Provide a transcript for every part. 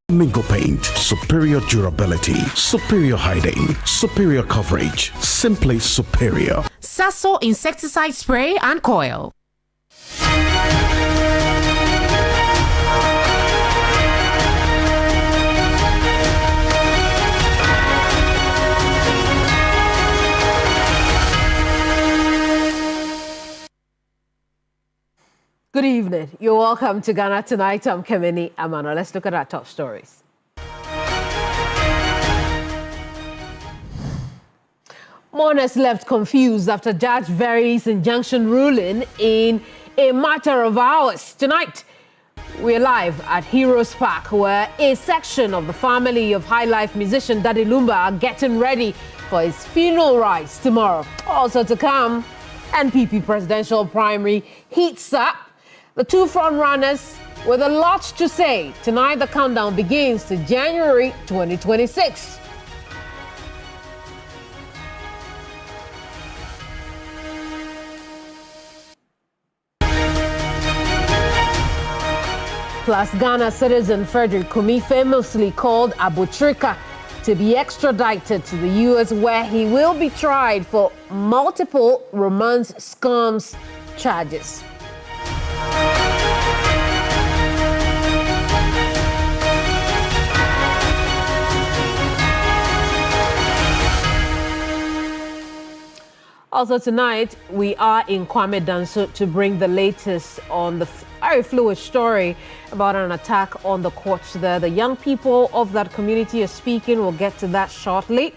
Mingo Paint, superior durability, superior hiding, superior coverage, simply superior. Sasso insecticide spray and coil. Good evening. You're welcome to Ghana Tonight. I'm Kemeni Amano. Let's look at our top stories. Mourners left confused after Judge Very's injunction ruling in a matter of hours. Tonight, we're live at Heroes Park, where a section of the family of High Life musician Daddy Lumba are getting ready for his funeral rites tomorrow. Also to come, NPP presidential primary heats up. The two front-runners with a lot to say. Tonight, the countdown begins to January 2026. Plus, Ghana citizen Frederick Kumi famously called Abutrika to be extradited to the U.S., where he will be tried for multiple romance scams charges. Also tonight, we are in Kwame Danso to bring the latest on the very fluid story about an attack on the courts there. The young people of that community are speaking. We'll get to that shortly.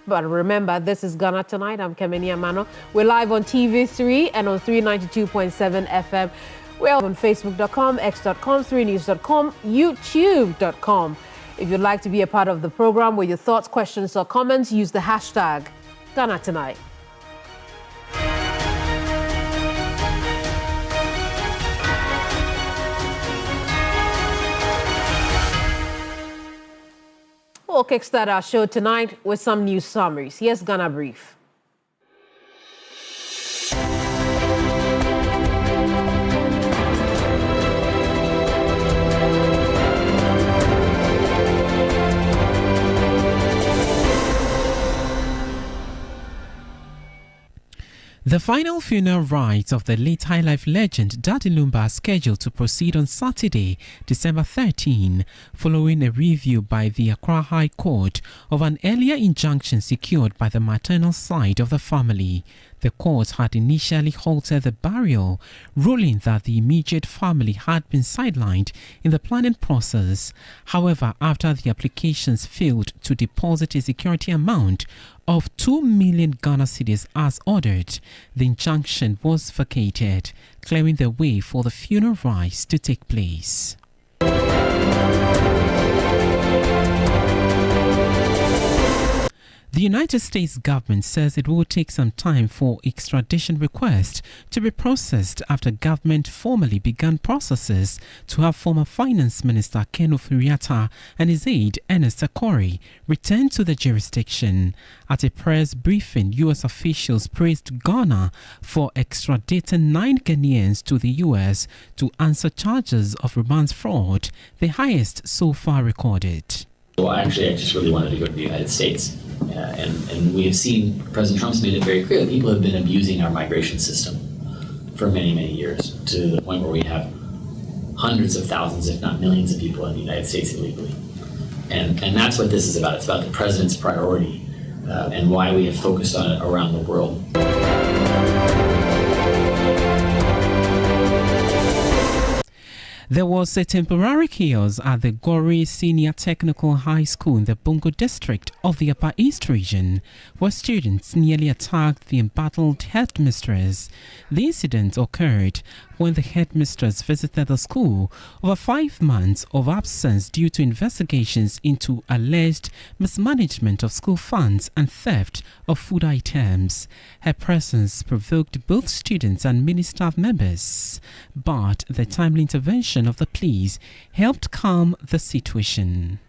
But remember, this is Ghana Tonight. I'm Kemeni Amano. We're live on TV3 and on 392.7 FM. We're on Facebook.com, X.com, 3news.com, YouTube.com. If you'd like to be a part of the program with your thoughts, questions, or comments, use the hashtag Ghana Tonight. We'll kickstart our show tonight with some news summaries. Here's Ghana Brief. The final funeral rites of the late High Life legend Daddy Lumba are scheduled to proceed on Saturday, December 13, following a review by the Accra High Court of an earlier injunction secured by the maternal side of the family. The court had initially halted the burial, ruling that the immediate family had been sidelined in the planning process. However, after the applications failed to deposit a security amount of 2 million Ghana cedis as ordered, the injunction was vacated, clearing the way for the funeral rites to take place. The United States government says it will take some time for extradition requests to be processed after government formally began processes to have former Finance Minister Ken Ofori-Atta and his aide Ernest Akori return to the jurisdiction. At a press briefing, U.S. officials praised Ghana for extraditing 9 Ghanaians to the U.S. to answer charges of romance fraud, the highest so far recorded. Well, actually, I just really wanted to go to the United States. And we have seen, President Trump's made it very clear that people have been abusing our migration system for many, many years, to the point where we have hundreds of thousands, if not millions of people in the United States illegally. And that's what this is about. It's about the president's priority and why we have focused on it around the world. There was a temporary chaos at the Gori Senior Technical High School in the Bungo district of the Upper East region, where students nearly attacked the embattled headmistress. The incident occurred when the headmistress visited the school over 5 months of absence due to investigations into alleged mismanagement of school funds and theft of food items. Her presence provoked both students and many staff members, but the timely intervention of the police helped calm the situation.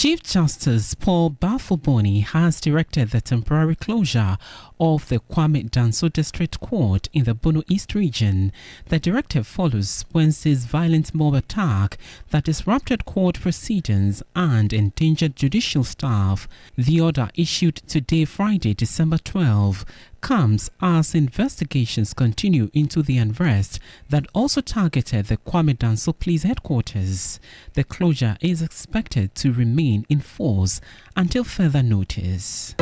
Chief Justice Paul Bafoboni has directed the temporary closure of the Kwame Danso District Court in the Bono East region. The directive follows Wednesday's violent mob attack that disrupted court proceedings and endangered judicial staff. The order, issued today, Friday, December 12, comes as investigations continue into the unrest that also targeted the Kwame Danso Police Headquarters. The closure is expected to remain in force until further notice.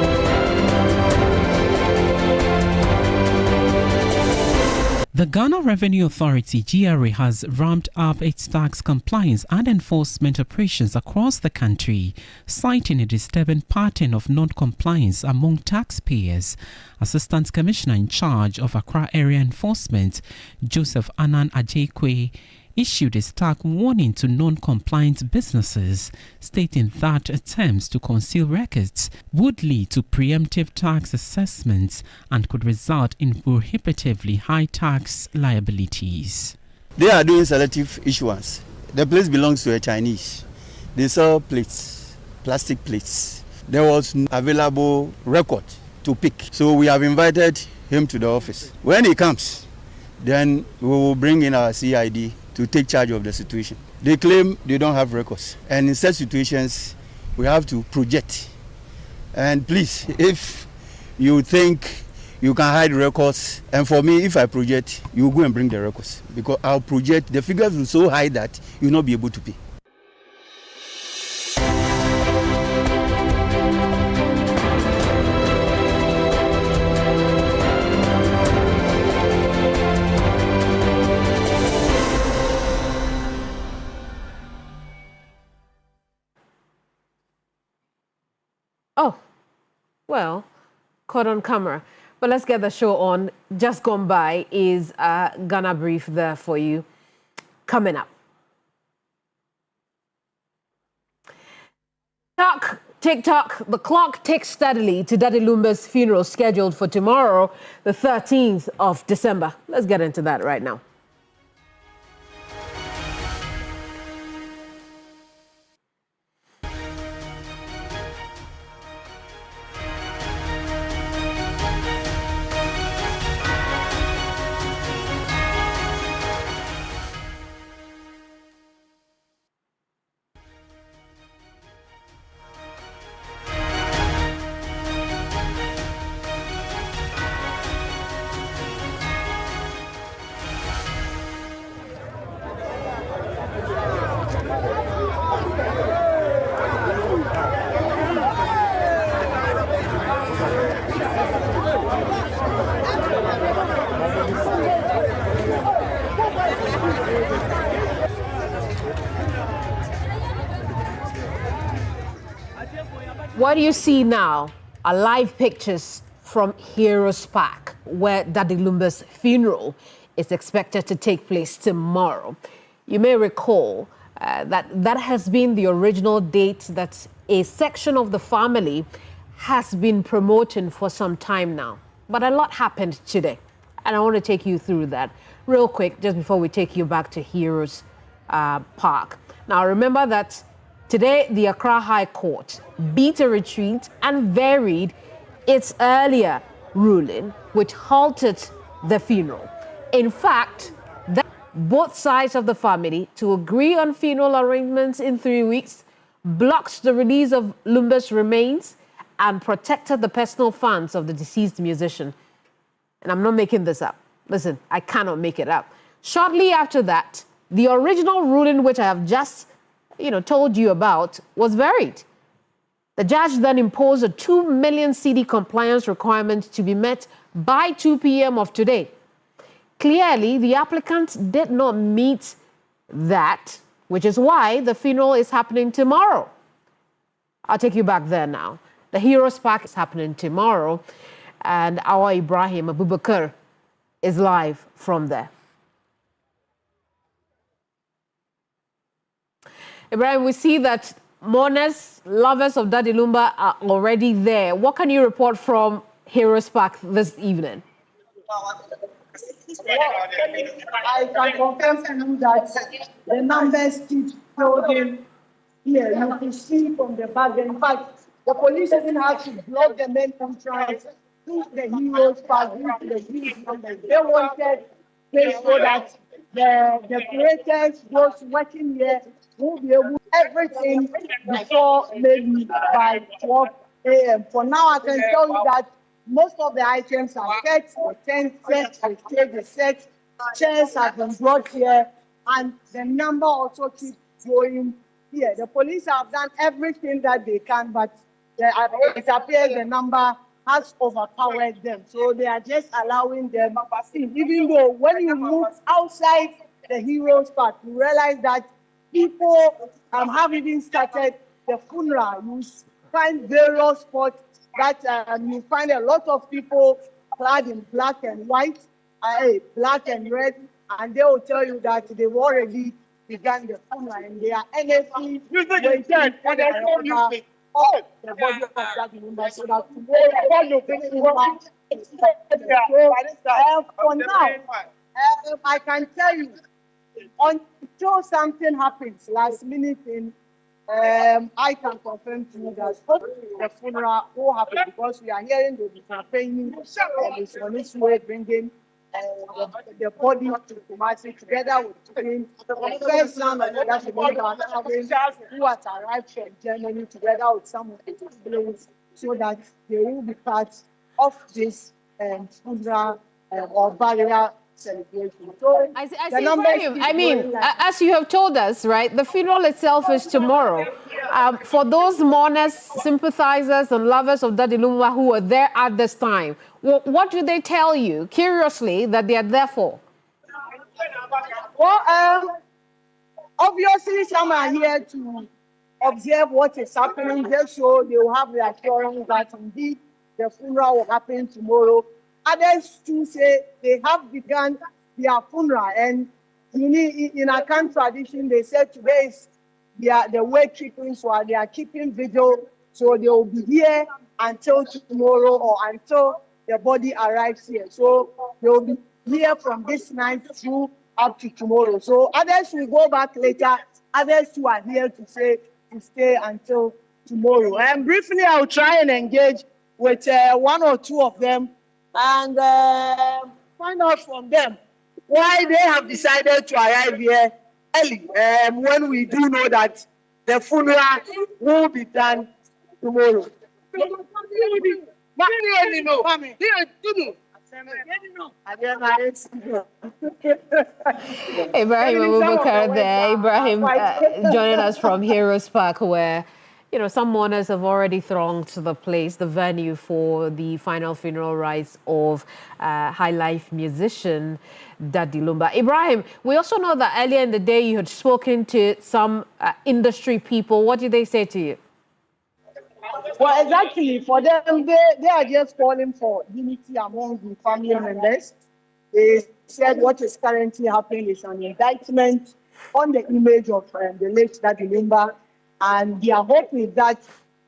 The Ghana Revenue Authority (GRA) has ramped up its tax compliance and enforcement operations across the country, citing a disturbing pattern of non-compliance among taxpayers. Assistant Commissioner in charge of Accra Area Enforcement, Joseph Anan Ajekwe, issued a stark warning to non-compliant businesses, stating that attempts to conceal records would lead to preemptive tax assessments and could result in prohibitively high tax liabilities. They are doing selective issuance. The place belongs to a Chinese. They sell plates, plastic plates. There was no available record to pick. So we have invited him to the office. When he comes, then we will bring in our CID to take charge of the situation. They claim they don't have records. And in such situations, we have to project. And please, if you think you can hide records, and for me, if I project, you go and bring the records. Because I'll project, the figures will so high that you will not be able to pay. Oh, well, caught on camera. But let's get the show on. Just gone by is Ghana Brief there for you. Coming up. TikTok, the clock ticks steadily to Daddy Lumba's funeral scheduled for tomorrow, the 13th of December. Let's get into that right now. What do you see now are live pictures from Heroes Park, where Daddy Lumba's funeral is expected to take place tomorrow. You may recall that has been the original date that a section of the family has been promoting for some time now. But a lot happened today, and I want to take you through that real quick just before we take you back to Heroes Park. Now, remember that today, the Accra High Court beat a retreat and varied its earlier ruling, which halted the funeral. In fact, both sides of the family to agree on funeral arrangements in 3 weeks, blocked the release of Lumba's remains, and protected the personal funds of the deceased musician. And I'm not making this up. Listen, I cannot make it up. Shortly after that, the original ruling, which I have just told you about, was varied. The judge then imposed a 2 million cedi compliance requirement to be met by 2 p.m. of today. Clearly, the applicant did not meet that, which is why the funeral is happening tomorrow. I'll take you back there now. The Heroes Park is happening tomorrow, and our Ibrahim Abubakar is live from there. Ibrahim, we see that mourners, lovers of Daddy Lumba are already there. What can you report from Heroes Park this evening? I can confirm that the numbers keep growing here, you can see from the back. In fact, the police even have to block the main entrance to the Heroes Park, to the huge numbers. They wanted this so that the creators, those working here, will be able to do everything before maybe by 12 a.m. For now, I can tell you that most of the items are set, the tent set, the stage is set, chairs have been brought here, and the number also keeps going here. The police have done everything that they can, but it appears the number has overpowered them. So they are just allowing them in. Even though when you move outside the Heroes Park, you realize that people have even started the funeral. You find various spots that you find a lot of people clad in black and white, black and red, and they will tell you that they've already begun the funeral and they are earnestly waiting for the body of that member so that for now, I can tell you, until something happens last minute in I can confirm to you that the funeral will happen because we are hearing the campaign and it's on its way bringing the body to Kumasi together with the first son of that who has arrived from Germany together with some of the siblings so that they will be part of this funeral or burial celebration. So I see Ibrahim, I mean, as you have told us, right, the funeral itself is tomorrow. For those mourners, sympathizers, and lovers of Daddy Lumumba who are there at this time, what do they tell you, curiously, that they are there for? Well, obviously, some are here to observe what is happening, just so they will have the assurance that indeed the funeral will happen tomorrow. Others too say they have begun their funeral, and in Akan tradition, they said today is the way keeping, so they are keeping vigil, so they will be here until tomorrow or until the body arrives here. So they will be here from this night through up to tomorrow. So others will go back later. Others who are here to stay until tomorrow. And briefly, I'll try and engage with one or two of them and find out from them why they have decided to arrive here early when we do know that the funeral will be done tomorrow. Ibrahim Abubakar there. Ibrahim joining us from Heroes Park, where some mourners have already thronged to the place, the venue for the final funeral rites of high life musician Daddy Lumumba. Ibrahim, we also know that earlier in the day you had spoken to some industry people. What did they say to you? Well, exactly. For them, they are just calling for unity among the family members. They said what is currently happening is an indictment on the image of the late Daddy Lumumba. And their hope is that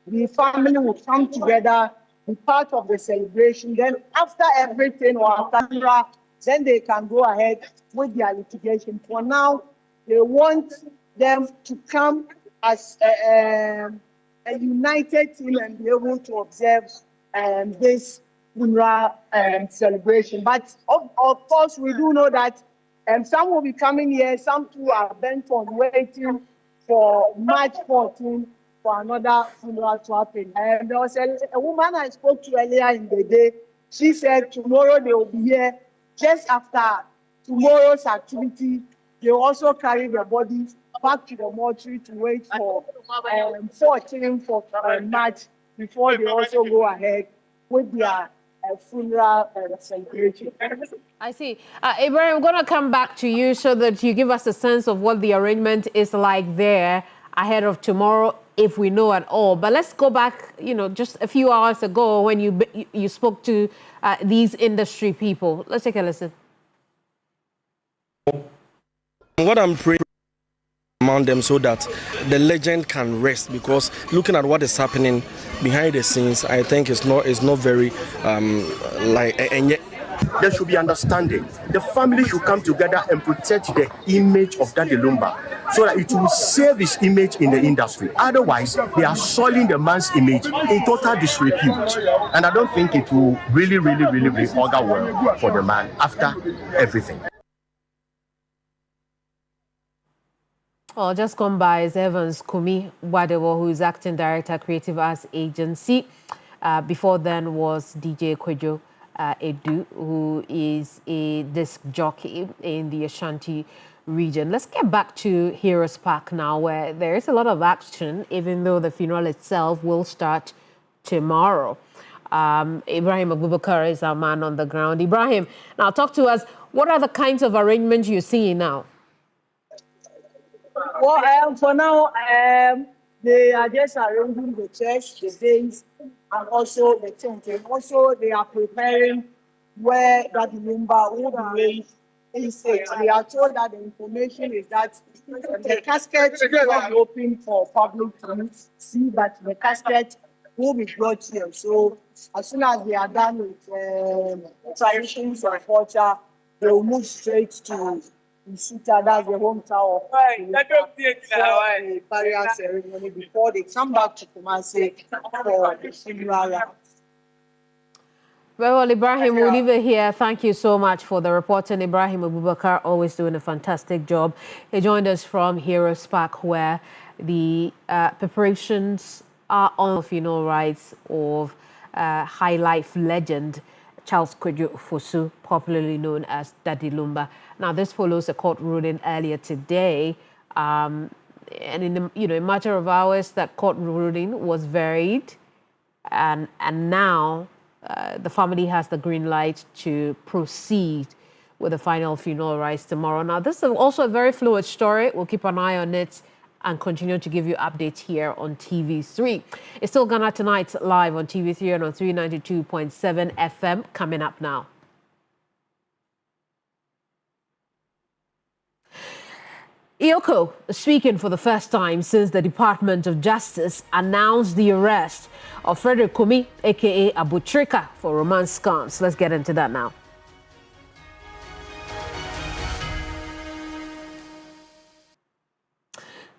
the family will come together, be part of the celebration. Then after everything or after, then they can go ahead with their litigation. For now, they want them to come as a united team and be able to observe this funeral celebration. But of course, we do know that some will be coming here. Some too are bent on waiting for March 14 for another funeral to happen. And there was a woman I spoke to earlier in the day. She said tomorrow they will be here. Just after tomorrow's activity, they will also carry the body back to the mortuary to wait for 14 for March before they also go ahead with their funeral celebration. I see. Ibrahim, I'm going to come back to you so that you give us a sense of what the arrangement is like there ahead of tomorrow, if we know at all. But let's go back, just a few hours ago when you spoke to these industry people. Let's take a listen. What I'm praying among them so that the legend can rest, because looking at what is happening behind the scenes, I think it's not very there should be understanding. The family should come together and protect the image of Daddy Lumba so that it will save his image in the industry. Otherwise, they are soiling the man's image in total disrepute. And I don't think it will really augur well for the man after everything. Well, just come by is Evans Kumi Wadewo, who is acting director, Creative Arts Agency. Before then was DJ Kwejo Edu, who is a disc jockey in the Ashanti region. Let's get back to Heroes Park now, where there is a lot of action, even though the funeral itself will start tomorrow. Ibrahim Abubakar is our man on the ground. Ibrahim, now talk to us. What are the kinds of arrangements you're seeing now? Well, for now, they are just arranging the church, the days, and also the tent. And also, they are preparing where that Lumba will be raised in state. We are told that the information is that the casket will not be open for public to see, but the casket will be brought here. So, as soon as they are done with traditions or culture, they will move straight to Nsita, that's the hometown of the burial ceremony before they come back to Kumasi for the funeral. Very well, Ibrahim, we'll leave it here. Thank you so much for the reporting. Ibrahim Abubakar, always doing a fantastic job. He joined us from Heroes Park, where the preparations are on the funeral rites of high life legend Charles Kwejo Fosu, popularly known as Daddy Lumba. Now, this follows a court ruling earlier today, and in a matter of hours, that court ruling was varied, and now the family has the green light to proceed with the final funeral rites tomorrow. Now, this is also a very fluid story. We'll keep an eye on it and continue to give you updates here on TV3. It's still Ghana Tonight live on TV3 and on 392.7 FM coming up now. EOCO speaking for the first time since the Department of Justice announced the arrest of Frederick Kumi, aka Abutrika, for romance scams. Let's get into that now.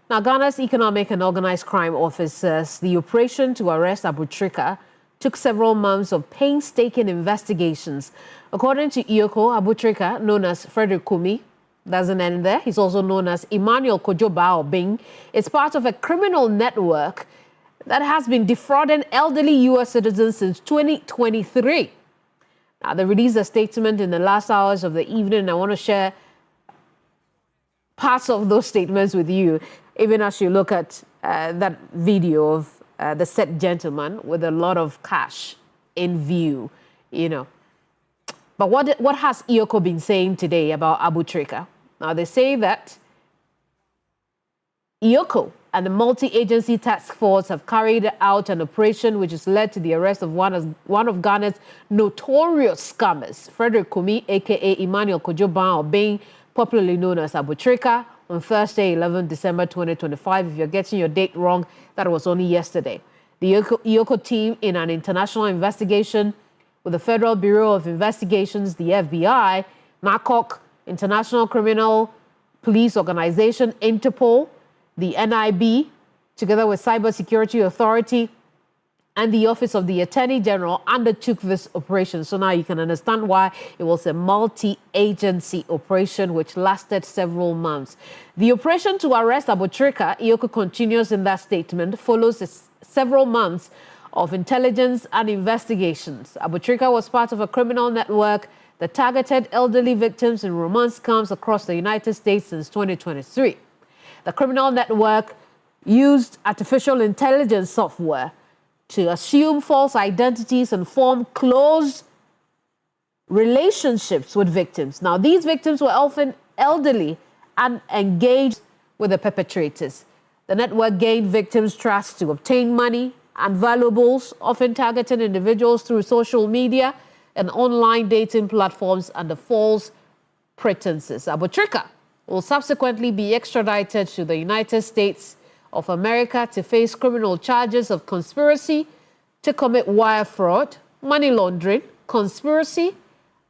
Now, Ghana's Economic and Organized Crime Office says the operation to arrest Abutrika took several months of painstaking investigations. According to EOCO, Abutrika, known as Frederick Kumi, doesn't end there. He's also known as Emmanuel Kojo Baobing. It's part of a criminal network that has been defrauding elderly U.S. citizens since 2023. Now, they released a statement in the last hours of the evening, and I want to share parts of those statements with you, even as you look at that video of the said gentleman with a lot of cash in view, But what has EOCO been saying today about Abutrika? Now, they say that EOCO and the multi-agency task force have carried out an operation which has led to the arrest of one of Ghana's notorious scammers, Frederick Kumi, a.k.a. Emmanuel Kojo Baobing, popularly known as Abutrika, on Thursday, 11 December 2025. If you're getting your date wrong, that was only yesterday. The EOCO team, in an international investigation with the Federal Bureau of Investigations, the FBI, NACOC, International Criminal Police Organization, Interpol, the NIB, together with Cybersecurity Authority and the Office of the Attorney General, undertook this operation. So now you can understand why it was a multi-agency operation which lasted several months. The operation to arrest Abutrika, EOCO continues in that statement, follows several months of intelligence and investigations. Abutrika was part of a criminal network that targeted elderly victims in romance scams across the United States since 2023. The criminal network used artificial intelligence software to assume false identities and form close relationships with victims. Now, these victims were often elderly and engaged with the perpetrators. The network gained victims' trust to obtain money and valuables, often targeting individuals through social media and online dating platforms under false pretenses. Abutrika will subsequently be extradited to the United States of America to face criminal charges of conspiracy to commit wire fraud, money laundering, conspiracy,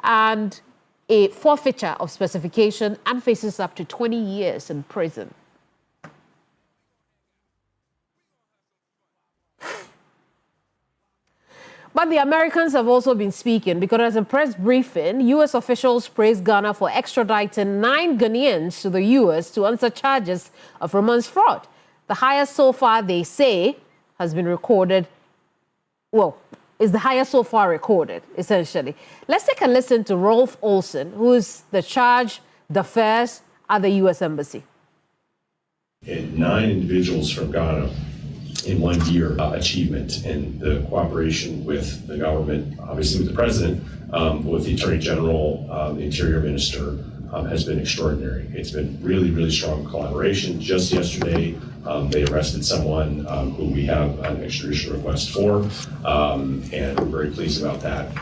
and a forfeiture of specification and faces up to 20 years in prison. But the Americans have also been speaking because as a press briefing, U.S. officials praised Ghana for extraditing 9 Ghanaians to the U.S. to answer charges of romance fraud. The highest so far, they say, has been recorded, well, is the highest so far recorded, essentially. Let's take a listen to Rolf Olsen, who is the charge d'affaires at the U.S. Embassy. 9 individuals from Ghana in 1 year achievement, and the cooperation with the government, obviously with the president, with the Attorney General, the Interior Minister, has been extraordinary. It's been really, really strong collaboration. Just yesterday, they arrested someone who we have an extradition request for, and we're very pleased about that.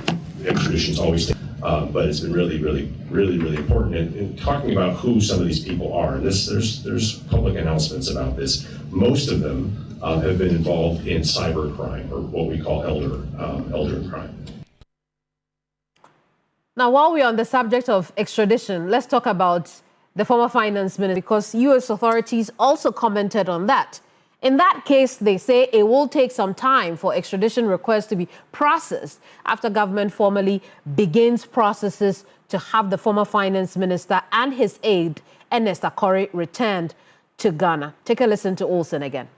The extradition is always but it's been really, really, really, really important. And talking about who some of these people are, and there's public announcements about this. Most of them have been involved in cyber crime, or what we call elder crime. Now, while we're on the subject of extradition, let's talk about the former finance minister, because U.S. authorities also commented on that. In that case, they say it will take some time for extradition requests to be processed after government formally begins processes to have the former finance minister and his aide, Ernest Akori, returned to Ghana. Take a listen to Olsen again.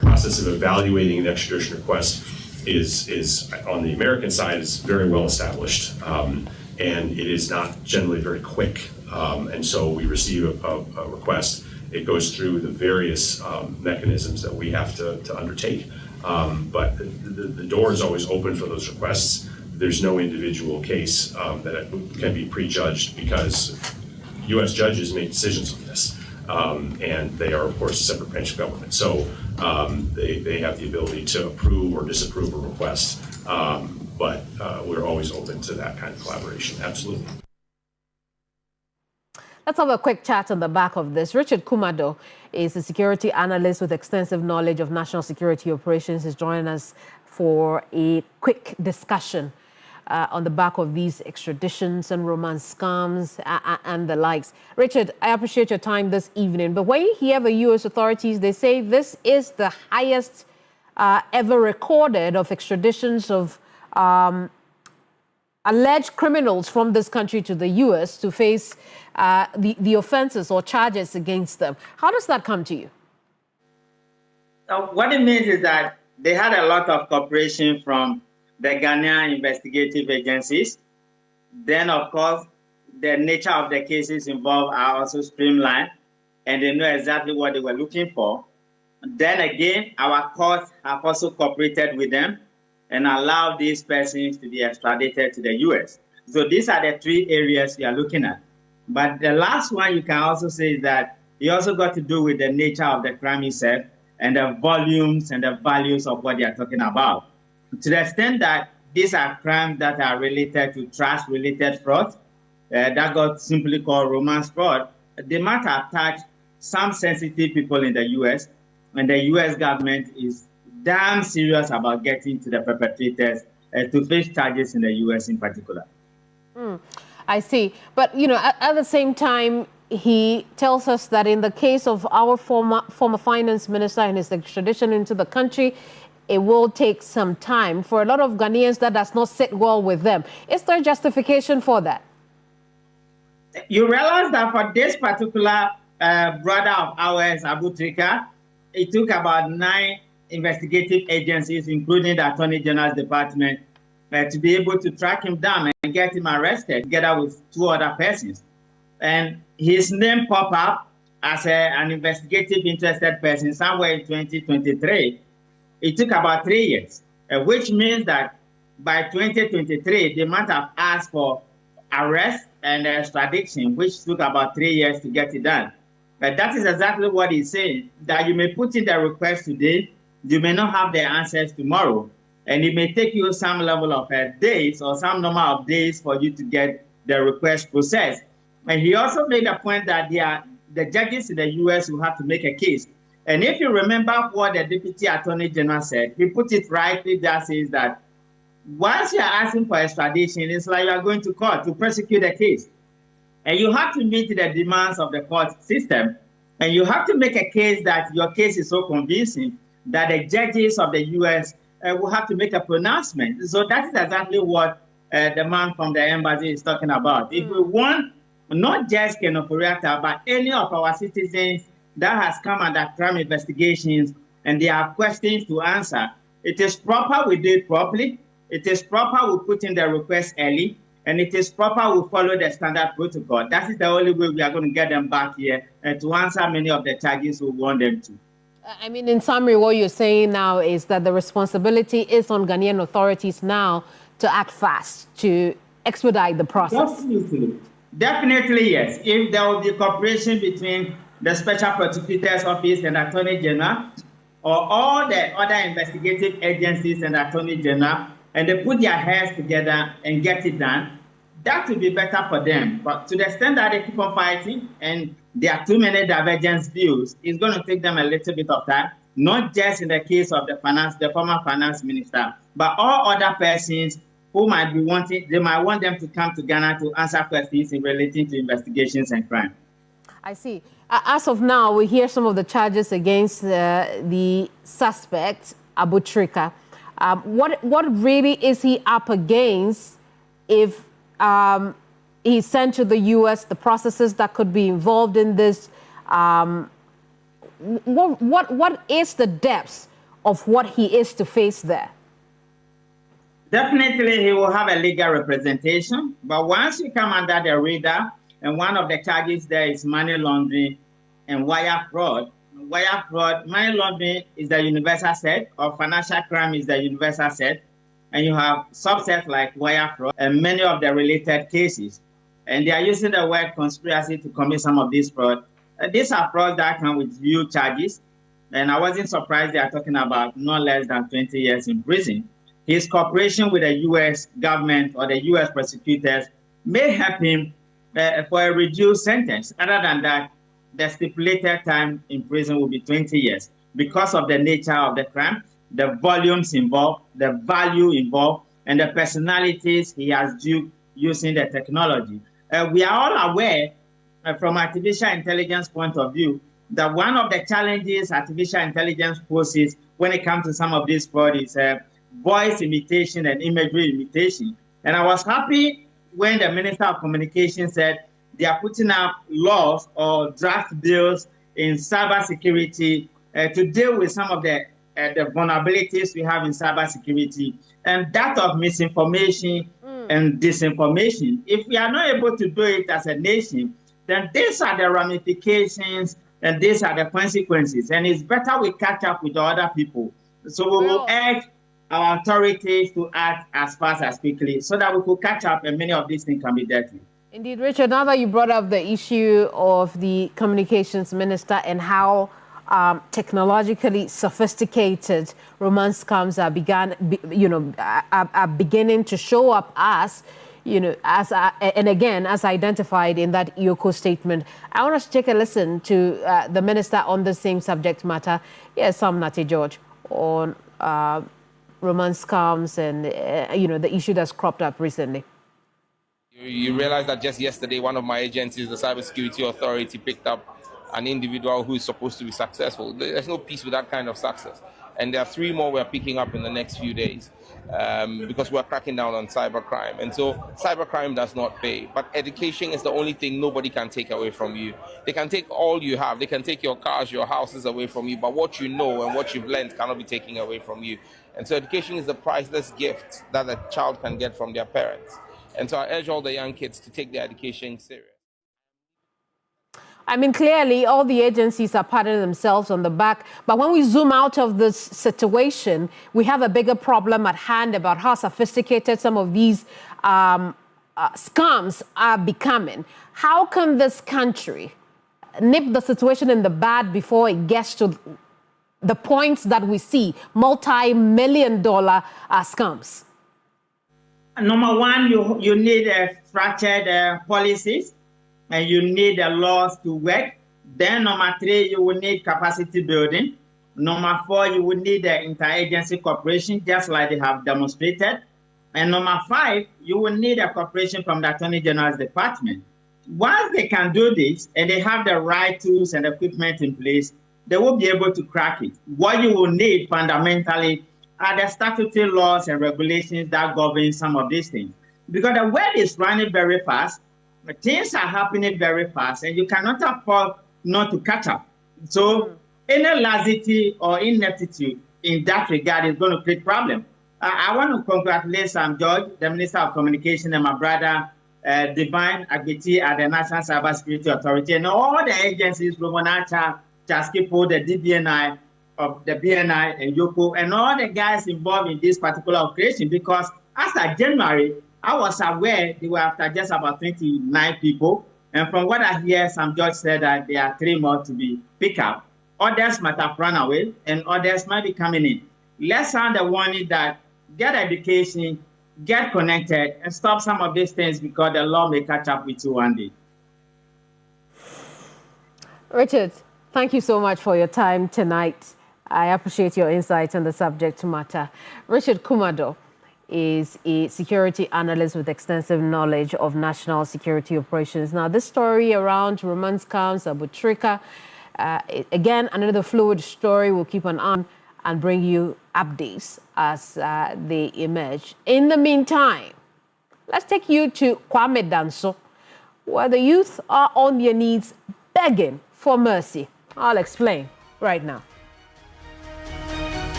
The process of evaluating an extradition request is on the American side is very well established, and it is not generally very quick. And so we receive a request. It goes through the various mechanisms that we have to undertake. But the door is always open for those requests. There's no individual case that can be prejudged because U.S. judges make decisions on this. And they are, of course, a separate branch of government. So they have the ability to approve or disapprove a request. But we're always open to that kind of collaboration. Absolutely. Let's have a quick chat on the back of this. Richard Kumado is a security analyst with extensive knowledge of national security operations. He's joining us for a quick discussion on the back of these extraditions and romance scams and the likes. Richard, I appreciate your time this evening. But when you hear the U.S. authorities, they say this is the highest ever recorded of extraditions of alleged criminals from this country to the U.S. to face the offenses or charges against them. How does that come to you? What it means is that they had a lot of cooperation from the Ghanaian investigative agencies. Then, of course, the nature of the cases involved are also streamlined, and they know exactly what they were looking for. Then again, our courts have also cooperated with them and allowed these persons to be extradited to the U.S. So these are the 3 areas we are looking at. But the last one you can also say is that it also got to do with the nature of the crime itself and the volumes and the values of what they are talking about. To the extent that these are crimes that are related to trust-related fraud, that got simply called romance fraud, they might have touched some sensitive people in the U.S., and the U.S. government is damn serious about getting to the perpetrators to face charges in the U.S. in particular. I see. But, you know, at the same time, he tells us that in the case of our former finance minister and his extradition into the country, it will take some time. For a lot of Ghanaians, that does not sit well with them. Is there justification for that? You realize that for this particular brother of ours, Abu Trika, it took about 9 investigative agencies, including the Attorney General's Department, to be able to track him down and get him arrested together with 2 other persons. And his name popped up as an investigative interested person somewhere in 2023. It took about 3 years, which means that by 2023, they might have asked for arrest and extradition, which took about 3 years to get it done. But that is exactly what he's saying, that you may put in the request today, you may not have the answers tomorrow, and it may take you some level of days or some number of days for you to get the request processed. And he also made a point that the judges in the U.S. will have to make a case. And if you remember what the Deputy Attorney General said, he put it rightly, that says that once you are asking for extradition, it's like you are going to court to prosecute the case. And you have to meet the demands of the court system. And you have to make a case that your case is so convincing that the judges of the U.S. Will have to make a pronouncement. So that is exactly what the man from the embassy is talking about. If we want not just Ken Ofori-Atta, but any of our citizens that has come under crime investigations and they have questions to answer, it is proper we do it properly. It is proper we put in the request early. And it is proper we follow the standard protocol. That is the only way we are going to get them back here to answer many of the charges we want them to. I mean, in summary, what you're saying now is that the responsibility is on Ghanaian authorities now to act fast, to expedite the process. Definitely, yes. If there will be cooperation between the Special Prosecutor's Office and Attorney General, or all the other investigative agencies and Attorney General, and they put their heads together and get it done, that would be better for them. But to the extent that they keep on fighting and there are too many divergent views, it's going to take them a little bit of time, not just in the case of the former finance minister, but all other persons who might be wanting, they might want them to come to Ghana to answer questions in relating to investigations and crime. I see. As of now, we hear some of the charges against the suspect, Abu Trika. What really is he up against if he's sent to the U.S., the processes that could be involved in this? What is the depth of what he is to face there? Definitely, he will have a legal representation. But once you come under the radar, and one of the charges there is money laundering and wire fraud. Wire fraud, money laundering is the universal set, or financial crime is the universal set. And you have subsets like wire fraud and many of the related cases. And they are using the word conspiracy to commit some of these fraud. These are frauds that come with few charges. And I wasn't surprised they are talking about no less than 20 years in prison. His cooperation with the U.S. government or the U.S. prosecutors may help him for a reduced sentence. Other than that, the stipulated time in prison will be 20 years because of the nature of the crime, the volumes involved, the value involved, and the personalities he has duped using the technology. We are all aware from artificial intelligence point of view that one of the challenges artificial intelligence poses when it comes to some of these fraud is voice imitation and imagery imitation. And I was happy when the Minister of Communication said they are putting up laws or draft bills in cybersecurity to deal with some of the vulnerabilities we have in cybersecurity, and that of misinformation and disinformation. If we are not able to do it as a nation, then these are the ramifications and these are the consequences. And it's better we catch up with the other people. So we will urge our authorities to act as fast as quickly so that we could catch up and many of these things can be dealt with. Indeed, Richard, now that you brought up the issue of the communications minister and how technologically sophisticated romance scams are beginning to show up as, and again, as identified in that EOCO statement, I want us to take a listen to the minister on the same subject matter. Yes, Sam Nate George, on romance scams and, the issue that's cropped up recently. You realize that just yesterday, one of my agencies, the Cybersecurity Authority, picked up an individual who is supposed to be successful. There's no peace with that kind of success. And there are 3 more we're picking up in the next few days because we're cracking down on cybercrime. And so cybercrime does not pay. But education is the only thing nobody can take away from you. They can take all you have. They can take your cars, your houses away from you. But what you know and what you've learned cannot be taken away from you. And so education is the priceless gift that a child can get from their parents. And so I urge all the young kids to take their education serious. I mean, clearly, all the agencies are patting themselves on the back. But when we zoom out of this situation, we have a bigger problem at hand about how sophisticated some of these scams are becoming. How can this country nip the situation in the bud before it gets to the points that we see, multi-million-dollar scams? Number one, you need structured policies, and you need the laws to work. Then number 3, you will need capacity building. Number 4, you will need the interagency cooperation, just like they have demonstrated. And number 5, you will need a cooperation from the Attorney General's department. Once they can do this and they have the right tools and equipment in place, they will be able to crack it. What you will need fundamentally are the statutory laws and regulations that govern some of these things. Because the world is running very fast, things are happening very fast, and you cannot afford not to catch up. So any laxity or ineptitude in that regard is going to create problems. I want to congratulate Sam George, the Minister of Communication, and my brother, Divine Agbeti at the National Cybersecurity Authority, and all the agencies, Romonacha, Chaskipo, the DBNI, of the BNI, and Yoko, and all the guys involved in this particular operation, because as of January, I was aware they were after just about 29 people. And from what I hear, Sam George said that there are 3 more to be picked up. Others might have run away, and others might be coming in. Let's sound the warning that get education, get connected, and stop some of these things, because the law may catch up with you one day. Richard, thank you so much for your time tonight. I appreciate your insights on the subject matter. Richard Kumado is a security analyst with extensive knowledge of national security operations. Now, this story around Romance Camps, Abu Trika, again, another fluid story. We'll keep an eye on and bring you updates as they emerge. In the meantime, let's take you to Kwame Danso, where the youth are on their knees begging for mercy. I'll explain right now.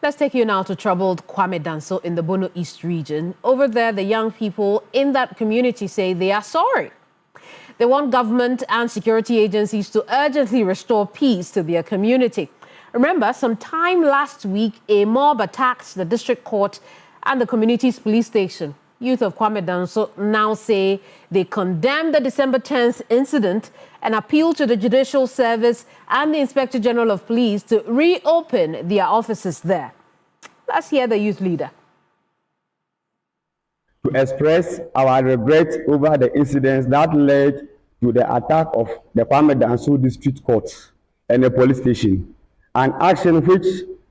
Let's take you now to troubled Kwame Danso in the Bono East region. Over there, the young people in that community say they are sorry. They want government and security agencies to urgently restore peace to their community. Remember, sometime last week, a mob attacked the district court and the community's police station. Youth of Kwame Danso now say they condemn the December 10th incident and appeal to the Judicial Service and the Inspector General of Police to reopen their offices there. Let's hear the youth leader. To express our regret over the incidents that led to the attack of the Kwame Danso District Court and the police station, an action which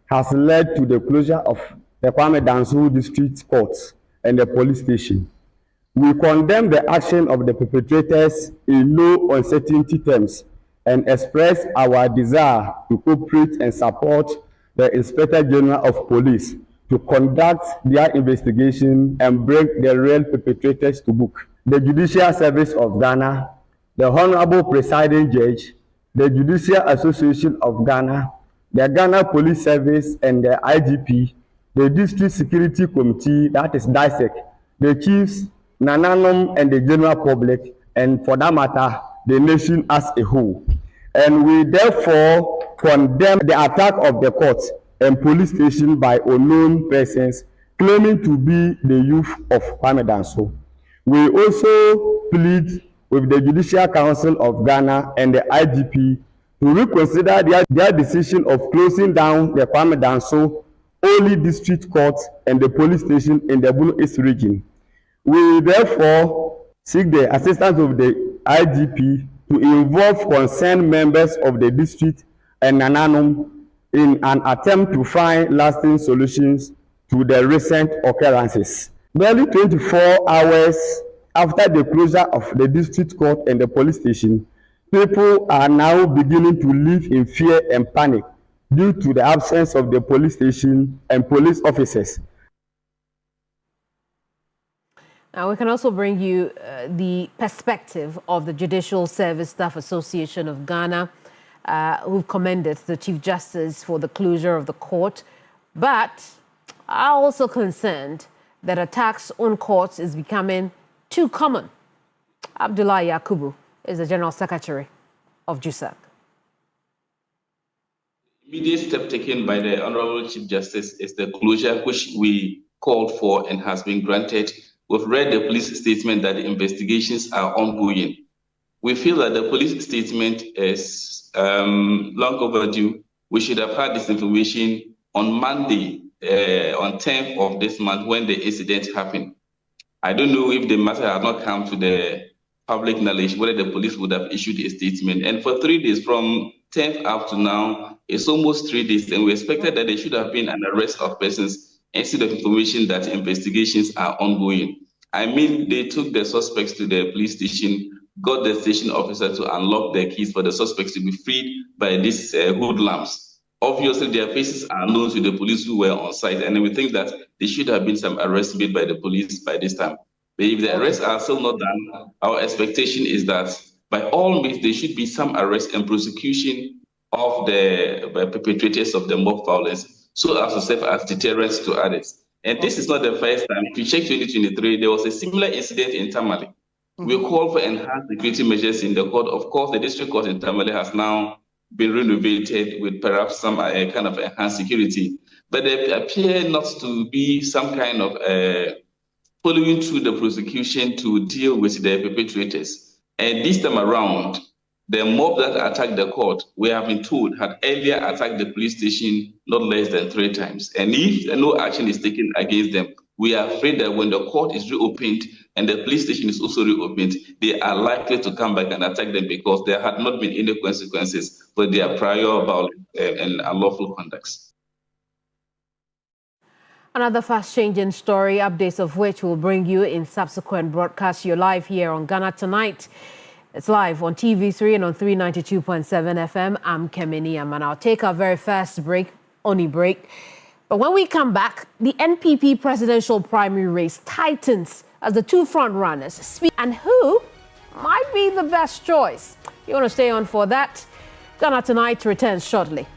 has led to the closure of the Kwame Danso District Court and the police station. We condemn the action of the perpetrators in low uncertainty terms and express our desire to cooperate and support the Inspector General of Police to conduct their investigation and bring the real perpetrators to book. The Judicial Service of Ghana, the Honorable Presiding Judge, the Judicial Association of Ghana, the Ghana Police Service and the IGP, the District Security Committee, that is DISEC, the chiefs, Nananom, and the general public, and for that matter, the nation as a whole. And we therefore condemn the attack of the court and police station by unknown persons claiming to be the youth of Kwame Danso. We also plead with the Judicial Council of Ghana and the IGP to reconsider their decision of closing down the Kwame Danso only district court and the police station in the Bono East region. We therefore seek the assistance of the IGP to involve concerned members of the district and Nananom in an attempt to find lasting solutions to the recent occurrences. Barely 24 hours after the closure of the district court and the police station, people are now beginning to live in fear and panic due to the absence of the police station and police officers. Now, we can also bring you the perspective of the Judicial Service Staff Association of Ghana, who've commended the Chief Justice for the closure of the court, but are also concerned that attacks on courts is becoming too common. Abdullah Yakubu is the General Secretary of JUSAG. Immediate step taken by the Honorable Chief Justice is the closure which we called for and has been granted. We've read the police statement that the investigations are ongoing. We feel that the police statement is long overdue. We should have had this information on Monday, on 10th of this month when the incident happened. I don't know if the matter has not come to the public knowledge whether the police would have issued a statement. And for 3 days, from 10th up to now, it's almost 3 days, and we expected that there should have been an arrest of persons instead of information that investigations are ongoing. I mean, they took the suspects to the police station, got the station officer to unlock their keys for the suspects to be freed by these hoodlums. Obviously, their faces are known to the police who were on site, and we think that there should have been some arrests made by the police by this time. But if the arrests are still not done, our expectation is that by all means, there should be some arrest and prosecution of the perpetrators of the mob violence, so as to serve as deterrence to others. And this is not the first time. If you check 2023, there was a similar incident in Tamale. We called for enhanced security measures in the court. Of course, the district court in Tamale has now been renovated with perhaps some kind of enhanced security. But there appear not to be some kind of following through the prosecution to deal with the perpetrators. And this time around, the mob that attacked the court, we have been told, had earlier attacked the police station not less than 3 times. And if no action is taken against them, we are afraid that when the court is reopened and the police station is also reopened, they are likely to come back and attack them because there had not been any consequences for their prior violent and unlawful conducts. Another fast-changing story, updates of which will bring you in subsequent broadcasts. You're live here on Ghana Tonight. It's live on TV3 and on 392.7 FM. I'm Kemini and I'll take our very first break, only break. But when we come back, the NPP presidential primary race tightens as the 2 front runners speak, and who might be the best choice? You want to stay on for that? Ghana Tonight returns shortly.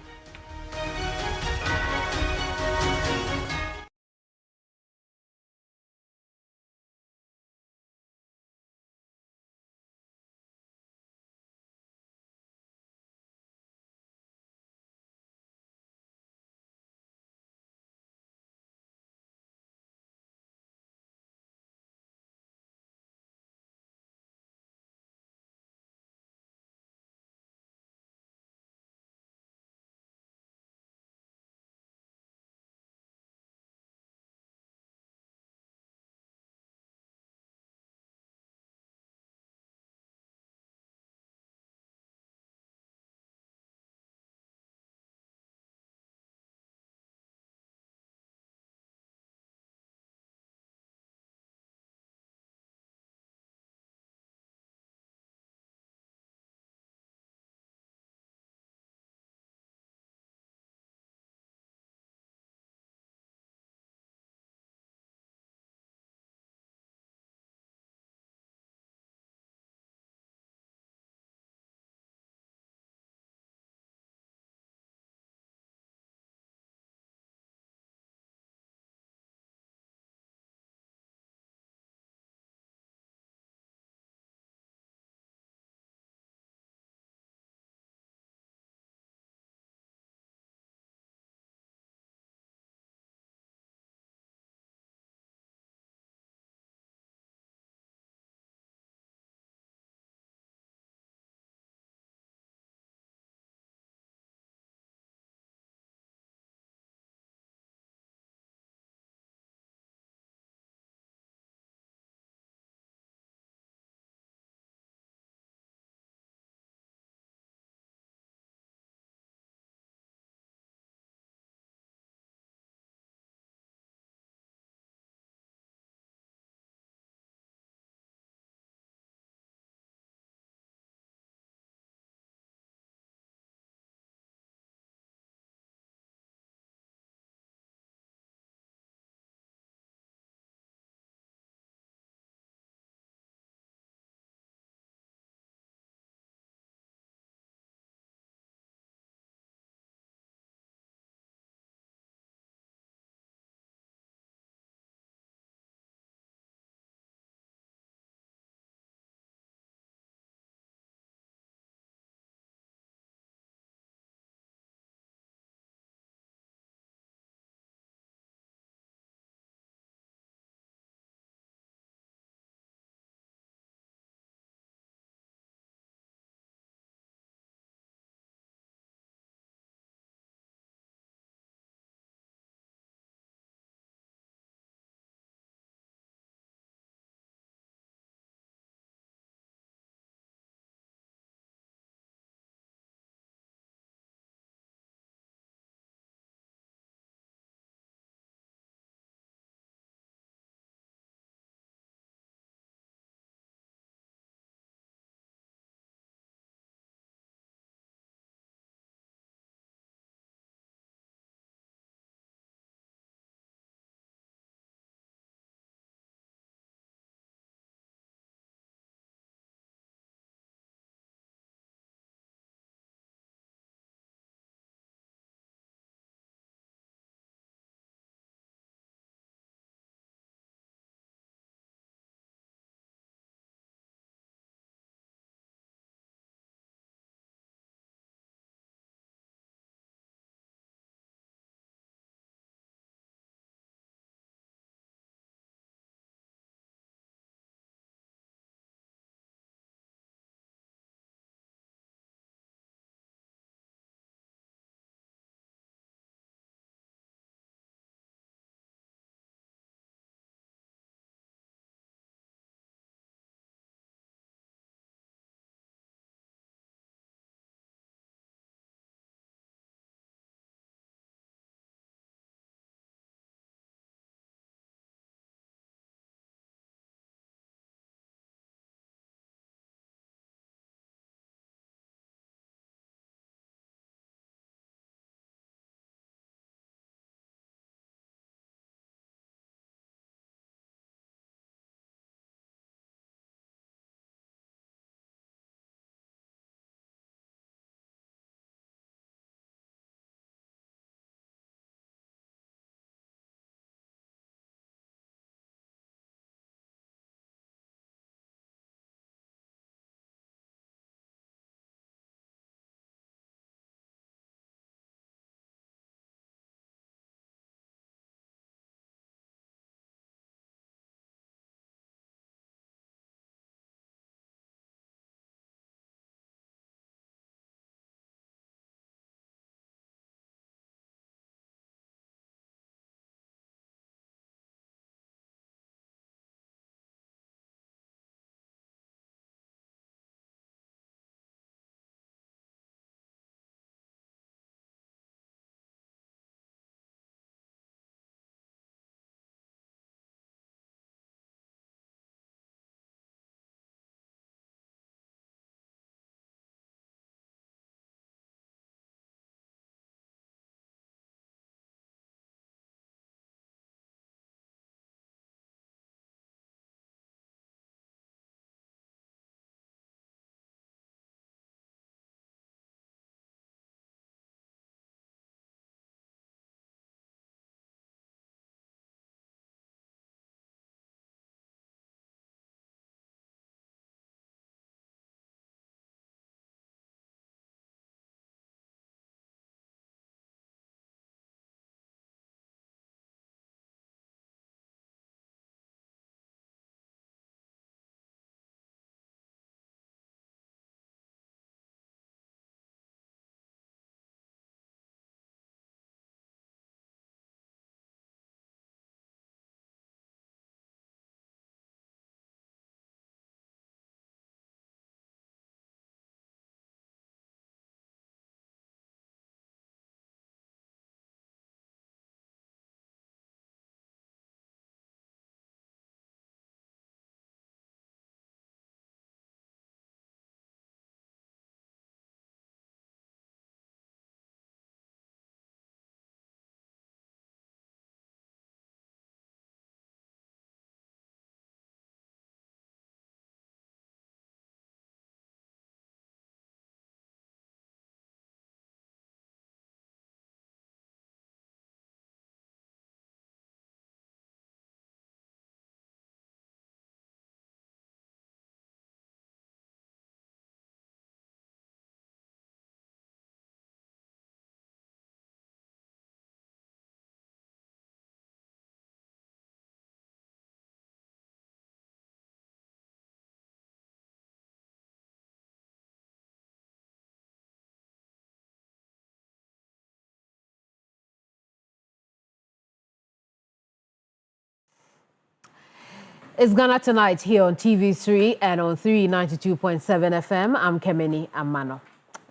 It's Ghana Tonight here on TV3 and on 392.7 FM. I'm Kemeni Amano.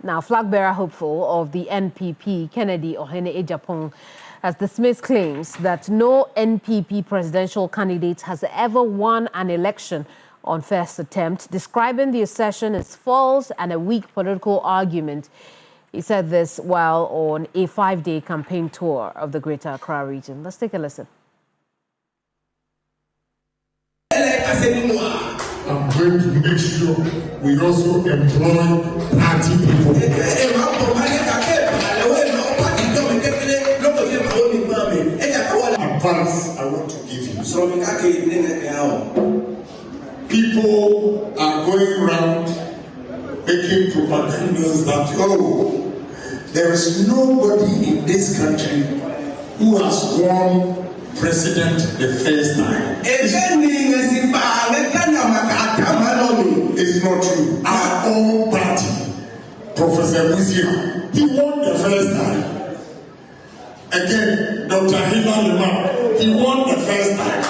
Now, flag bearer hopeful of the NPP, Kennedy Ohene Ejapong, has dismissed claims that no NPP presidential candidate has ever won an election on first attempt, describing the assertion as false and a weak political argument. He said this while on a 5-day campaign tour of the Greater Accra region. Let's take a listen. I'm going to make sure we also employ party people. Advice I want to give you. People are going around making propagandas that, oh, there is nobody in this country who has won president the first time. It's not true. Our own party, Professor Wizia, he won the first time. Again, Dr. Hila Lima, he won the first time.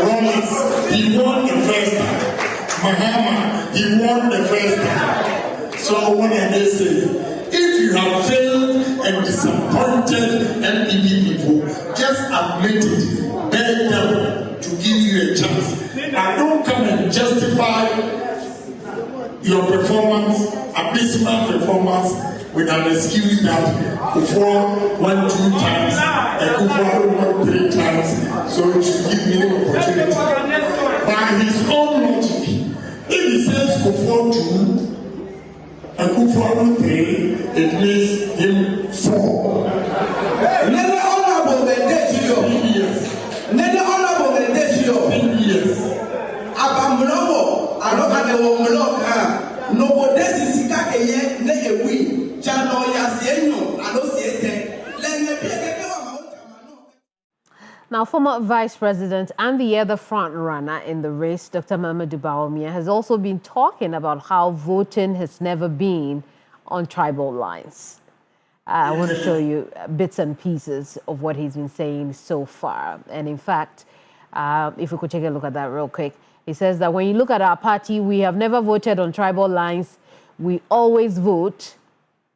Rollins, he won the first time. Mahama, he won the first time. So what are they saying? If you have failed and disappointed NPP people, just admit it, beg them to give you a chance. And don't come and justify your performance, abysmal performance, with an excuse that Kufuor won 2 times and Kufuor won 3 times, so you should give me an opportunity. By his own logic, if he says Kufuor 2, and Kufuor 3, it makes him 4. Never honorable the death years. Never honorable the death 10 years. Abamlobo, I don't have the one no, but this is Sikake, ne a win. Now, former Vice President and the other front-runner in the race, Dr. Mamadou Bawumia, has also been talking about how voting has never been on tribal lines. I want to show you bits and pieces of what he's been saying so far. And in fact, if we could take a look at that real quick, he says that when you look at our party, we have never voted on tribal lines. We always vote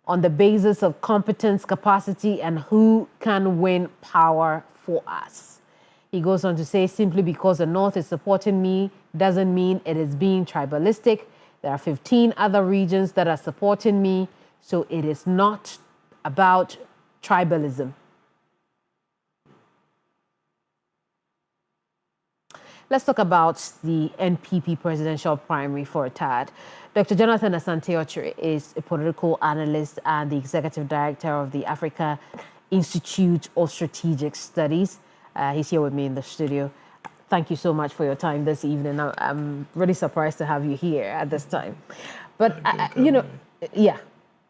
on the basis of competence, capacity, and who can win power for us. He goes on to say, simply because the North is supporting me doesn't mean it is being tribalistic. There are 15 other regions that are supporting me, so it is not about tribalism. Let's talk about the NPP presidential primary for a tad. Dr. Jonathan Asante-Okyere is a political analyst and the executive director of the Africa Institute of Strategic Studies. He's here with me in the studio. Thank you so much for your time this evening. I'm really surprised to have you here at this time. But,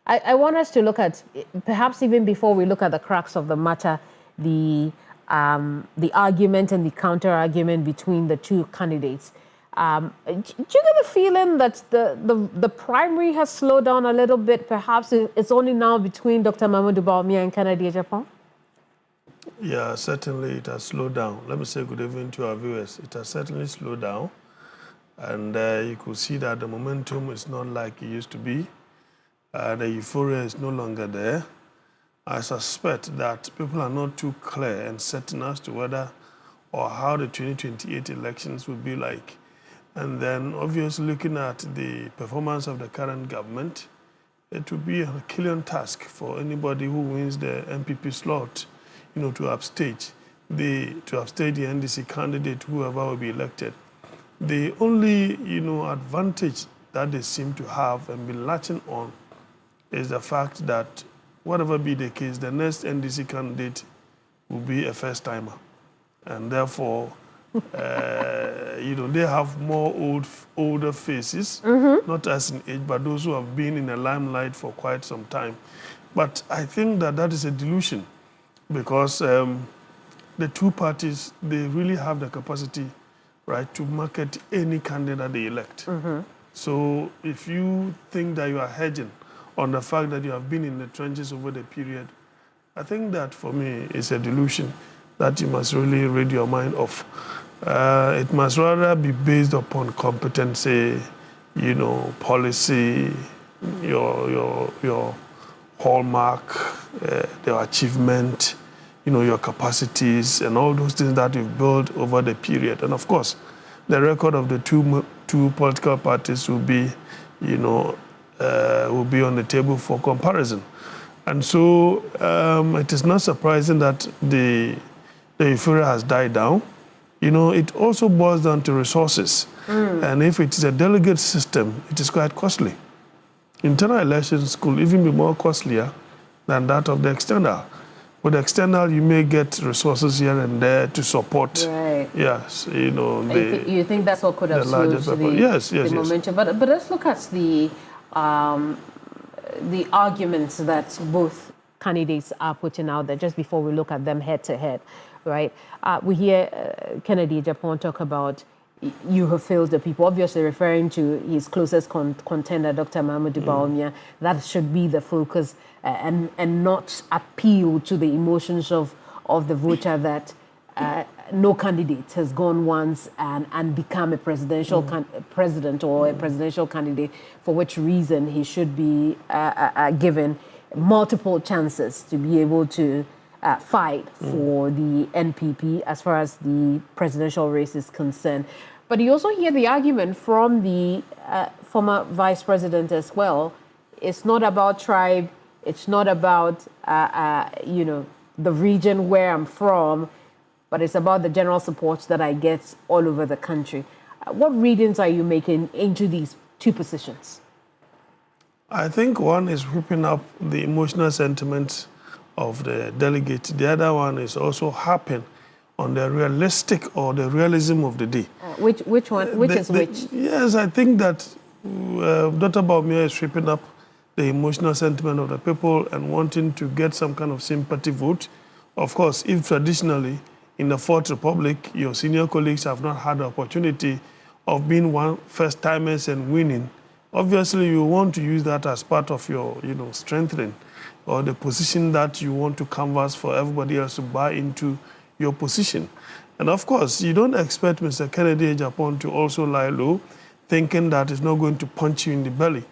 I want us to look at, perhaps even before we look at the crux of the matter, the argument and the counter-argument between the two candidates. Do you get the feeling that the primary has slowed down a little bit? Perhaps it's only now between Dr. Mamadou Bawumia and Kennedy Ejapong? Yeah, certainly it has slowed down. Let me say good evening to our viewers. It has certainly slowed down. And you could see that the momentum is not like it used to be. The euphoria is no longer there. I suspect that people are not too clear and certain as to whether or how the 2028 elections will be like. And then, obviously, looking at the performance of the current government, it will be a Herculean task for anybody who wins the NPP slot, to upstage the NDC candidate, whoever will be elected. The only, advantage that they seem to have and be latching on is the fact that whatever be the case, the next NDC candidate will be a first-timer. And therefore, they have more older faces, not as in age, but those who have been in the limelight for quite some time. But I think that is a delusion because the two parties, they really have the capacity, right, to market any candidate they elect. So if you think that you are hedging on the fact that you have been in the trenches over the period, I think that for me is a delusion that you must really rid your mind of. It must rather be based upon competency, policy, your hallmark, your achievement, your capacities, and all those things that you've built over the period. And of course, the record of the two political parties will be, will be on the table for comparison. And so it is not surprising that the euphoria has died down. It also boils down to resources. And if it is a delegate system, it is quite costly. Internal elections could even be more costlier than that of the external. With the external, you may get resources here and there to support. Right. Yes, you think that's what could have slowed the momentum? But let's look at the arguments that both candidates are putting out there just before we look at them head to head, right? We hear Kennedy Agyapong talk about you have failed the people, obviously referring to his closest contender, Dr. Mahmoud Bawumia. That should be the focus and not appeal to the emotions of the voter that no candidate has gone once and become a presidential president or a presidential candidate, for which reason he should be given multiple chances to be able to fight for the NPP as far as the presidential race is concerned. But you also hear the argument from the former vice president as well. It's not about tribe. It's not about, the region where I'm from, but it's about the general support that I get all over the country. What readings are you making into these two positions? I think one is whipping up the emotional sentiments of the delegate. The other one is also harping on the realistic or the realism of the day. Which one? Which is which? Yes, I think that Dr. Bawumia is whipping up the emotional sentiment of the people and wanting to get some kind of sympathy vote. Of course, if traditionally in the Fourth Republic, your senior colleagues have not had the opportunity of being first-timers and winning, obviously you want to use that as part of your, strengthening or the position that you want to canvass for everybody else to buy into your position. And of course, you don't expect Mr. Kennedy Agyapong to also lie low, thinking that it's not going to punch you in the belly.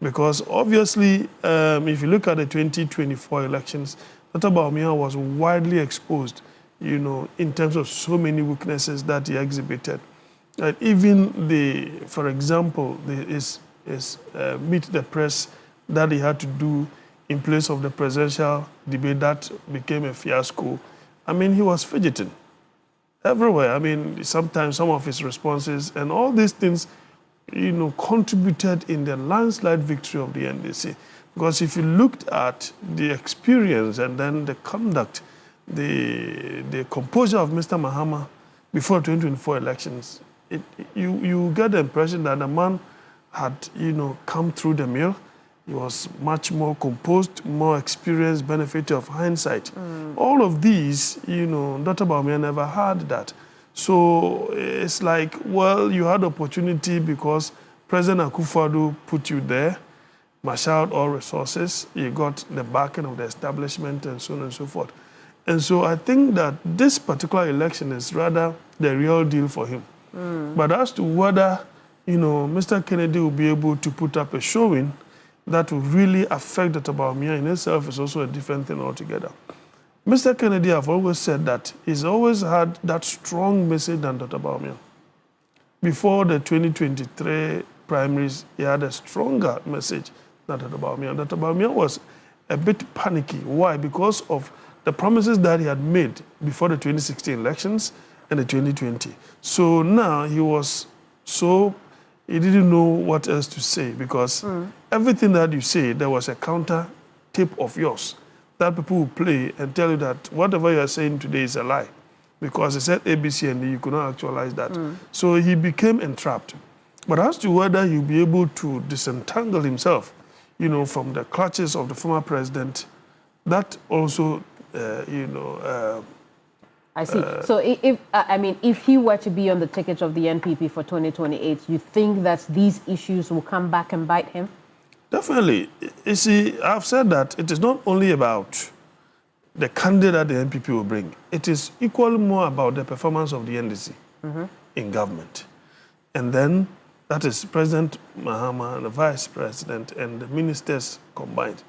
Because obviously, if you look at the 2024 elections, Dr. Bawumia was widely exposed, in terms of so many weaknesses that he exhibited. And even for example, his meet the press that he had to do in place of the presidential debate that became a fiasco. I mean, he was fidgeting everywhere. I mean, sometimes some of his responses and all these things, contributed in the landslide victory of the NDC. Because if you looked at the experience and then the conduct, the composure of Mr. Mahama before 2024 elections, you get the impression that the man had, come through the mill. He was much more composed, more experienced, benefit of hindsight. All of these, Dr. Bawumia never had that. So it's like, well, you had opportunity because President Akufo-Addo put you there, marshaled all resources, you got the backing of the establishment and so on and so forth. And so I think that this particular election is rather the real deal for him. But as to whether, Mr. Kennedy will be able to put up a showing that will really affect Dr. Bawumia in itself is also a different thing altogether. Mr. Kennedy, I've always said that he's always had that strong message than Dr. Bawumia. Before the 2023 primaries, he had a stronger message than Dr. Bawumia. Dr. Bawumia was a bit panicky. Why? Because of the promises that he had made before the 2016 elections and the 2020. So now he didn't know what else to say because everything that you say, there was a counter tip of yours that people will play and tell you that whatever you are saying today is a lie because he said ABC and you could not actualize that. So he became entrapped. But as to whether he'll be able to disentangle himself, from the clutches of the former president, that also, I see. So if he were to be on the ticket of the NPP for 2028, you think that these issues will come back and bite him? Definitely. You see, I've said that it is not only about the candidate that the NPP will bring. It is equally more about the performance of the NDC. in government. And then that is President Mahama and the Vice President and the ministers combined.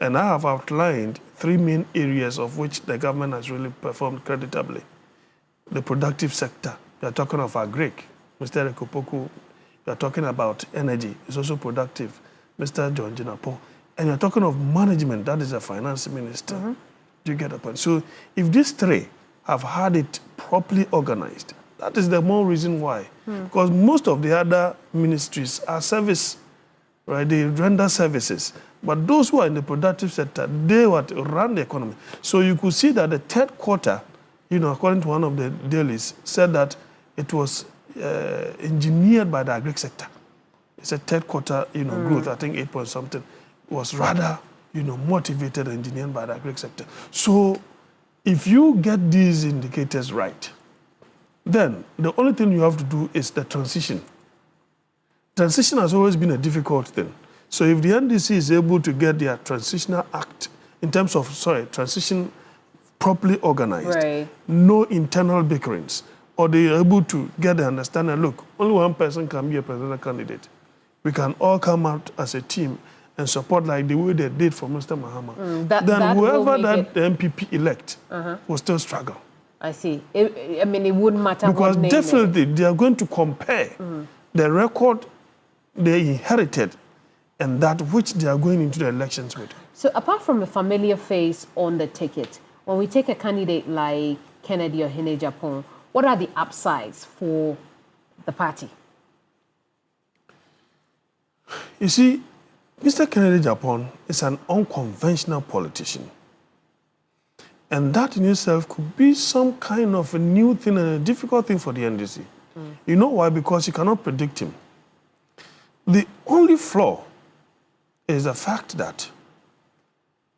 And I have outlined 3 main areas of which the government has really performed creditably. The productive sector, you are talking of agric, Mr. Ekopoku, you are talking about energy, it's also productive, Mr. John Jinapo. And you're talking of management, that is the finance minister. Do you get the point? So if these 3 have had it properly organized, that is the more reason why. Because most of the other ministries are service, right? They render services. But those who are in the productive sector, they run the economy. So you could see that the 3rd quarter, according to one of the dailies, said that it was engineered by the agri sector. It's a 3rd quarter, growth, I think 8 point something, was rather, motivated and engineered by the agri sector. So if you get these indicators right, then the only thing you have to do is the transition. Transition has always been a difficult thing. So if the NDC is able to get their transitional act in terms of, transition properly organized, no internal bickerings, or they are able to get the understanding, look, only one person can be a presidential candidate. We can all come out as a team and support like the way they did for Mr. Mahama. Then whoever that the MPP elect will still struggle. I see. It wouldn't matter because what name definitely they are going to compare the record they inherited and that which they are going into the elections with. So apart from a familiar face on the ticket, when we take a candidate like Kennedy Ohinejapon, what are the upsides for the party? You see, Mr. Kennedy Japon is an unconventional politician. And that in itself could be some kind of a new thing and a difficult thing for the NDC. You know why? Because you cannot predict him. The only flaw is the fact that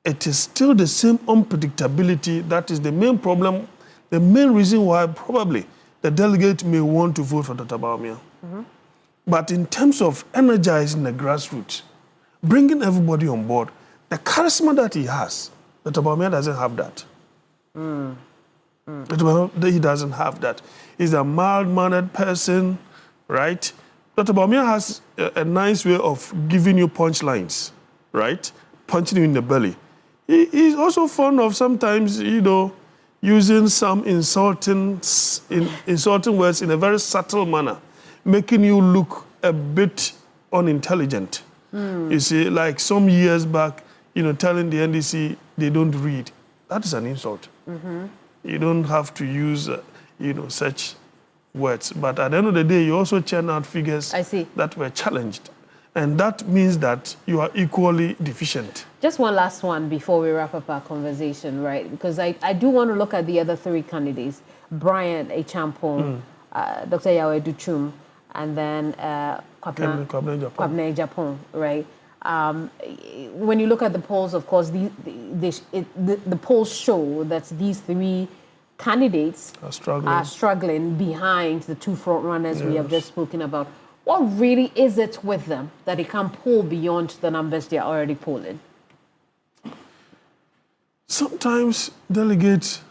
it is still the same unpredictability that is the main problem, the main reason why probably the delegate may want to vote for Dr. Bawumia. But in terms of energizing the grassroots, bringing everybody on board, the charisma that he has, Dr. Bawumia doesn't have that. He doesn't have that. He's a mild-mannered person, right? Dr. Bawumia has a nice way of giving you punchlines, right? Punching you in the belly. He's also fond of sometimes, using some insulting words in a very subtle manner, making you look a bit unintelligent. You see, like some years back, telling the NDC they don't read. That is an insult. You don't have to use, such words. But at the end of the day, you also churn out figures that were challenged. And that means that you are equally deficient. Just one last one before we wrap up our conversation, right? Because I do want to look at the other 3 candidates, Brian Echampong, Dr. Yahweh Duchum, and then Kwabena Japon, right? When you look at the polls, of course, the polls show that these 3 candidates are struggling behind the 2 front runners we have just spoken about. What really is it with them that they can't pull beyond the numbers they are already polling? Sometimes delegates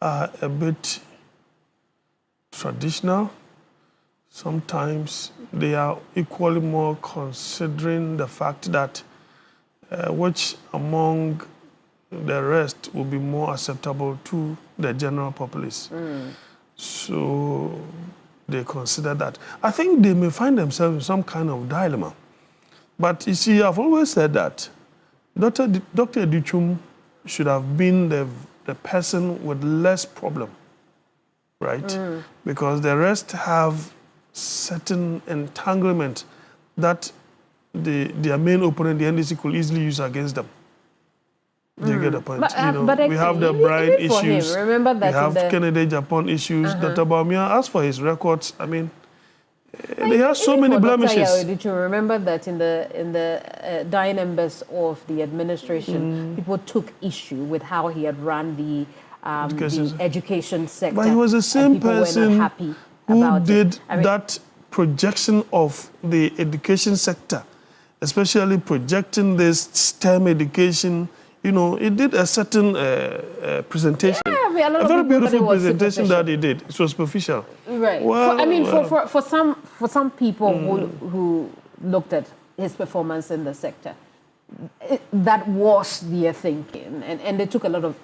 are a bit traditional. Sometimes they are equally more considering the fact that which among the rest will be more acceptable to the general populace. So they consider that. I think they may find themselves in some kind of dilemma. But you see, I've always said that Dr. Duchum should have been the person with less problem, right? Because the rest have certain entanglement that their main opponent, the NDC, could easily use against them. Do you get the point? But we have the Brian issues. Remember that we have Kennedy Japon issues. Dr. Bawumia, as for his records, they have so many blemishes. Did you remember that in the dying members of the administration, people took issue with how he had run the education sector? But he was the same person who did that projection of the education sector, especially projecting this STEM education. It did a certain presentation. Yeah, mean, a lot a of very people thought it beautiful was presentation superficial. that he did. It was superficial. Right. Well, For some people who looked at his performance in the sector, that was their thinking, and they took a lot of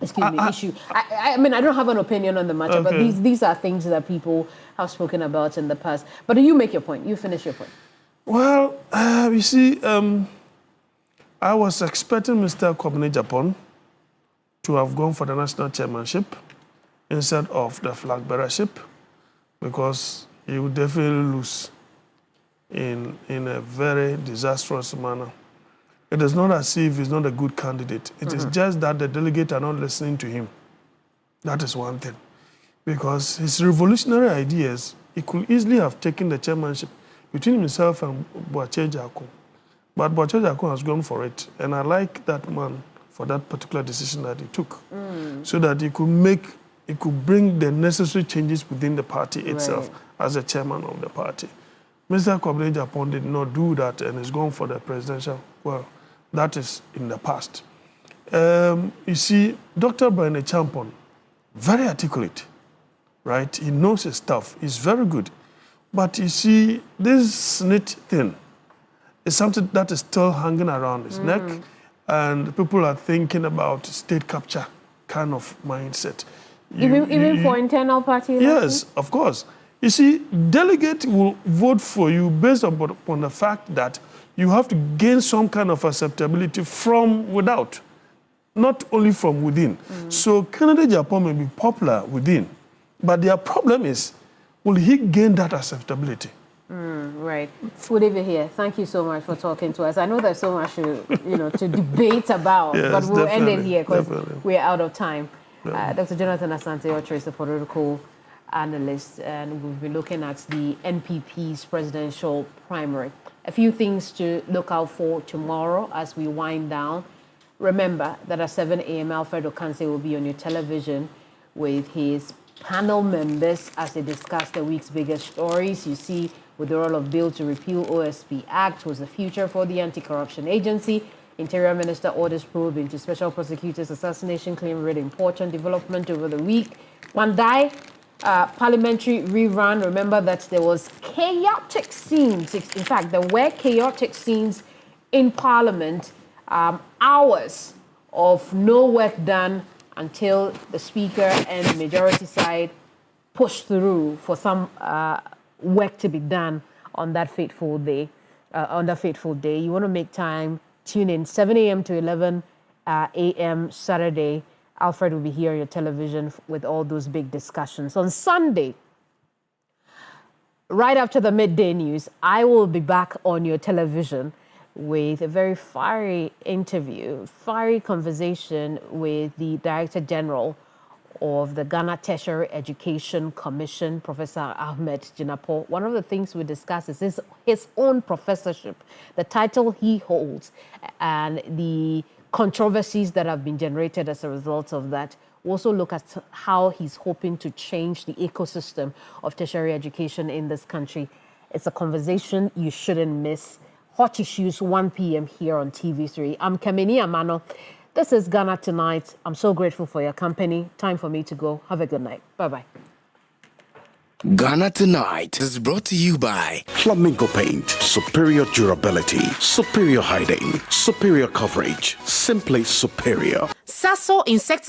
issue. I mean, I don't have an opinion on the matter, but these are things that people have spoken about in the past. But you make your point. You finish your point. Well, you see, I was expecting Mr. Kwabena Agyapong to have gone for the national chairmanship instead of the flag bearership, because he would definitely lose in a very disastrous manner. It is not as if he's not a good candidate. It is just that the delegates are not listening to him. That is one thing. Because his revolutionary ideas, he could easily have taken the chairmanship between himself and Boakye Agyarko. But Boakye Agyarko has gone for it. And I like that man for that particular decision that he took. So that he could bring the necessary changes within the party itself as the chairman of the party. Mr. Kwabena Agyapong did not do that and is going for the presidential. Well, that is in the past. You see, Dr. Brian Acheampong, very articulate, right? He knows his stuff. He's very good. But you see, this SSNIT thing is something that is still hanging around his neck, and people are thinking about state capture kind of mindset. Even for internal party elections? Yes, of course. You see, delegate will vote for you based upon the fact that you have to gain some kind of acceptability from without, not only from within. So candidate Agyapong may be popular within, but their problem is, will he gain that acceptability? Right. Fudive here, thank you so much for talking to us. I know there's so much to debate about, Yes, but we'll end it here because definitely. we're out of time. Dr. Jonathan Asante-Ocho is a political analyst, and we've been looking at the NPP's presidential primary. A few things to look out for tomorrow as we wind down. Remember that at 7 a.m. Alfred Okanse will be on your television with his panel members as they discuss the week's biggest stories. You see, withdrawal of bill to repeal OSP Act was the future for the Anti-Corruption Agency. Interior Minister orders probe into Special Prosecutor's assassination claim. Really important development over the week. Mandai parliamentary rerun. Remember that there was chaotic scenes. In fact, there were chaotic scenes in Parliament. Hours of no work done until the Speaker and the majority side pushed through for some work to be done on that fateful day. You want to make time. Tune in 7 a.m. to 11 a.m. Saturday. Alfred will be here on your television with all those big discussions. On Sunday, right after the midday news, I will be back on your television with a very fiery interview, fiery conversation with the Director General of the Ghana Tertiary Education Commission, Professor Ahmed Jinapor. One of the things we discuss is his own professorship, the title he holds, and the controversies that have been generated as a result of that. We'll also look at how he's hoping to change the ecosystem of tertiary education in this country. It's a conversation you shouldn't miss. Hot Issues, 1 p.m. here on TV3. I'm Kamini Amano. This is Ghana Tonight. I'm so grateful for your company. Time for me to go. Have a good night. Bye-bye. Ghana Tonight is brought to you by Flamingo Paint. Superior durability, superior hiding, superior coverage, simply superior. Sasso Insecticide